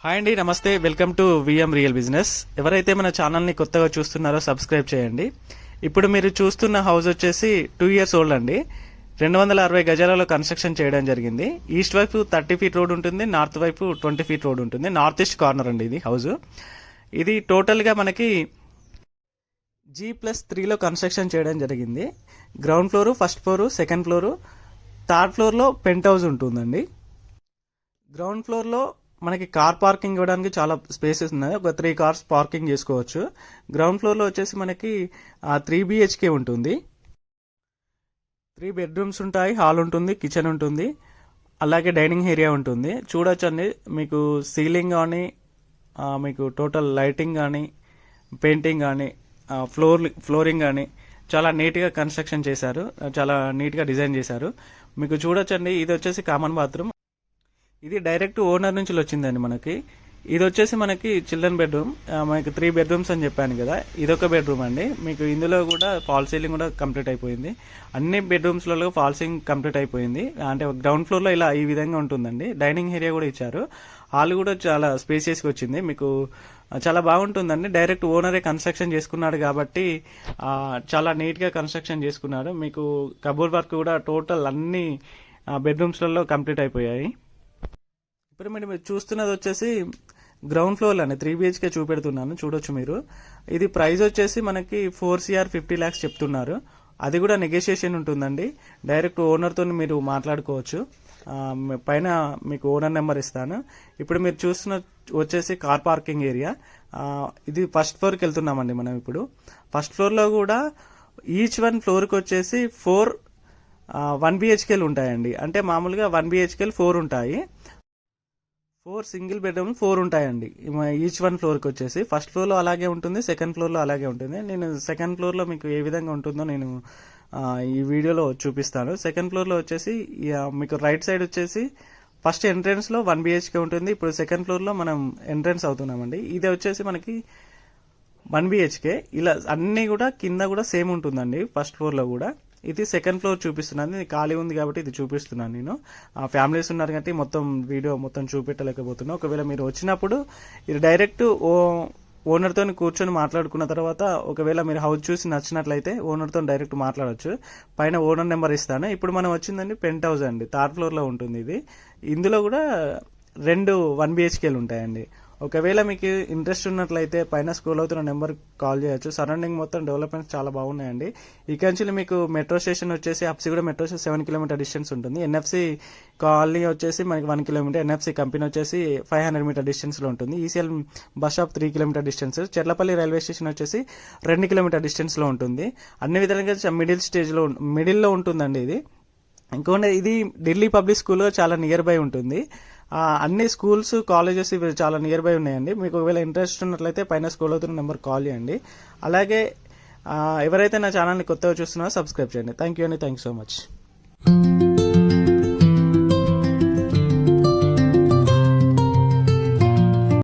Hi అండి, నమస్తే. Welcome to VM real business. ఎవరైతే మన ఛానల్ని కొత్తగా చూస్తున్నారో సబ్స్క్రైబ్ చేయండి. ఇప్పుడు మీరు చూస్తున్న హౌస్ వచ్చేసి 2 years ఓల్డ్ అండి. 260 గజాలలో కన్స్ట్రక్షన్ చేయడం జరిగింది. ఈస్ట్ వైపు 30 feet రోడ్ ఉంటుంది, నార్త్ వైపు 20 feet రోడ్ ఉంటుంది. నార్త్ ఈస్ట్ కార్నర్ అండి ఇది హౌస్. ఇది టోటల్గా మనకి G+3లో కన్స్ట్రక్షన్ చేయడం జరిగింది. Ground floor, first floor, second floor, third ఫ్లోర్లో పెంట్ హౌస్ ఉంటుందండి. గ్రౌండ్ ఫ్లోర్లో మనకి కార్ పార్కింగ్ ఇవ్వడానికి చాలా స్పేసెస్ ఉన్నాయి. ఒక 3 cars పార్కింగ్ చేసుకోవచ్చు. గ్రౌండ్ ఫ్లోర్లో వచ్చేసి మనకి 3 BHK ఉంటుంది. 3 bedrooms ఉంటాయి, హాల్ ఉంటుంది, కిచెన్ ఉంటుంది, అలాగే డైనింగ్ ఏరియా ఉంటుంది. చూడొచ్చండి, మీకు సీలింగ్ కానీ మీకు టోటల్ లైటింగ్ కానీ పెయింటింగ్ కానీ ఫ్లోరింగ్ కానీ చాలా నీట్గా కన్స్ట్రక్షన్ చేశారు, చాలా నీట్గా డిజైన్ చేశారు. మీకు చూడొచ్చండి, ఇది వచ్చేసి కామన్ బాత్రూమ్. ఇది డైరెక్ట్ ఓనర్ నుంచి వచ్చిందండి మనకి. ఇది వచ్చేసి మనకి చిల్డ్రన్ బెడ్రూమ్. మనకి 3 bedrooms అని చెప్పాను కదా, ఇదొక బెడ్రూమ్ అండి. మీకు ఇందులో కూడా ఫాల్ సీలింగ్ కూడా కంప్లీట్ అయిపోయింది. అన్ని బెడ్రూమ్స్లలో ఫాల్ సీలింగ్ కంప్లీట్ అయిపోయింది. అంటే గ్రౌండ్ ఫ్లోర్లో ఇలా ఈ విధంగా ఉంటుందండి. డైనింగ్ ఏరియా కూడా ఇచ్చారు. హాల్ కూడా చాలా స్పేసియస్గా వచ్చింది. మీకు చాలా బాగుంటుందండి. డైరెక్ట్ ఓనరే కన్స్ట్రక్షన్ చేసుకున్నాడు కాబట్టి చాలా నీట్గా కన్స్ట్రక్షన్ చేసుకున్నాడు. మీకు కబోర్డ్ వర్క్ కూడా టోటల్ అన్ని బెడ్రూమ్స్లలో కంప్లీట్ అయిపోయాయి. ఇప్పుడు మీరు చూస్తున్నది వచ్చేసి గ్రౌండ్ ఫ్లోర్ అని 3 BHK చూపెడుతున్నాను, చూడొచ్చు మీరు. ఇది ప్రైస్ వచ్చేసి మనకి 4 crore 50 lakhs చెప్తున్నారు. అది కూడా నెగోషియేషన్ ఉంటుందండి. డైరెక్ట్ ఓనర్తో మీరు మాట్లాడుకోవచ్చు. పైన మీకు ఓనర్ నెంబర్ ఇస్తాను. ఇప్పుడు మీరు చూస్తున్న వచ్చేసి కార్ పార్కింగ్ ఏరియా. ఇది ఫస్ట్ ఫ్లోర్కి వెళ్తున్నామండి మనం. ఇప్పుడు ఫస్ట్ ఫ్లోర్లో కూడా ఈచ్ వన్ ఫ్లోర్కి వచ్చేసి 1 BHKలు ఉంటాయండి. అంటే మామూలుగా 1 BHKలు 4 ఉంటాయి. 4 సింగిల్ బెడ్రూమ్ 4 ఉంటాయండి ఈచ్ వన్ ఫ్లోర్కి వచ్చేసి. ఫస్ట్ ఫ్లోర్లో అలాగే ఉంటుంది, సెకండ్ ఫ్లోర్లో అలాగే ఉంటుంది. నేను సెకండ్ ఫ్లోర్లో మీకు ఏ విధంగా ఉంటుందో నేను ఈ వీడియోలో చూపిస్తాను. సెకండ్ ఫ్లోర్లో వచ్చేసి మీకు రైట్ సైడ్ వచ్చేసి ఫస్ట్ ఎంట్రన్స్లో 1 BHK ఉంటుంది. ఇప్పుడు సెకండ్ ఫ్లోర్లో మనం ఎంట్రన్స్ అవుతున్నామండి. ఇది వచ్చేసి మనకి 1 BHK. ఇలా అన్నీ కూడా కింద కూడా సేమ్ ఉంటుందండి ఫస్ట్ ఫ్లోర్లో కూడా. ఇది సెకండ్ ఫ్లోర్ చూపిస్తున్నాను. ఇది ఖాళీ ఉంది కాబట్టి ఇది చూపిస్తున్నాను నేను. ఫ్యామిలీస్ ఉన్నారు కాబట్టి మొత్తం వీడియో మొత్తం చూపెట్టలేకపోతున్నా. ఒకవేళ మీరు వచ్చినప్పుడు ఇది డైరెక్ట్ ఓనర్తో కూర్చొని మాట్లాడుకున్న తర్వాత ఒకవేళ మీరు హౌస్ చూసి నచ్చినట్లయితే ఓనర్తో డైరెక్ట్ మాట్లాడవచ్చు. పైన ఓనర్ నెంబర్ ఇస్తాను. ఇప్పుడు మనం వచ్చిందండి పెంట్ హౌస్ అండి, థర్డ్ ఫ్లోర్లో ఉంటుంది ఇది. ఇందులో కూడా 2 1 BHKలు ఉంటాయండి. ఒకవేళ మీకు ఇంట్రెస్ట్ ఉన్నట్లయితే పైన స్క్రోల్ అవుతున్న నెంబర్ కాల్ చేయొచ్చు. సరౌండింగ్ మొత్తం డెవలప్మెంట్స్ చాలా బాగున్నాయండి. ఇక్కడ నుంచి మీకు మెట్రో స్టేషన్ వచ్చేసి Habsiguda metro station 7 kilometer distance ఉంటుంది. NFC కాలనీ వచ్చేసి మనకి 1 kilometer, NFC కంపెనీ వచ్చేసి 500 meter డిస్టెన్స్లో ఉంటుంది. ECL bus stop 3 kilometer distance, Cherlapally railway station వచ్చేసి 2 kilometer డిస్టెన్స్లో ఉంటుంది. అన్ని విధాలుగా మిడిల్లో ఉంటుందండి ఇది. ఇంకోటి ఇది ఢిల్లీ పబ్లిక్ స్కూల్ చాలా నియర్ బై ఉంటుంది. అన్ని స్కూల్స్, కాలేజెస్ ఇవి చాలా నియర్ బై ఉన్నాయండి. మీకు ఒకవేళ ఇంట్రెస్ట్ ఉన్నట్లయితే పైన స్కూల్ అవుతున్న నెంబర్ కాల్ చేయండి. అలాగే ఎవరైతే నా ఛానల్ని కొత్తగా చూస్తున్నారో సబ్స్క్రైబ్ చేయండి. థ్యాంక్ యూ అండి, థ్యాంక్ యూ సో మచ్.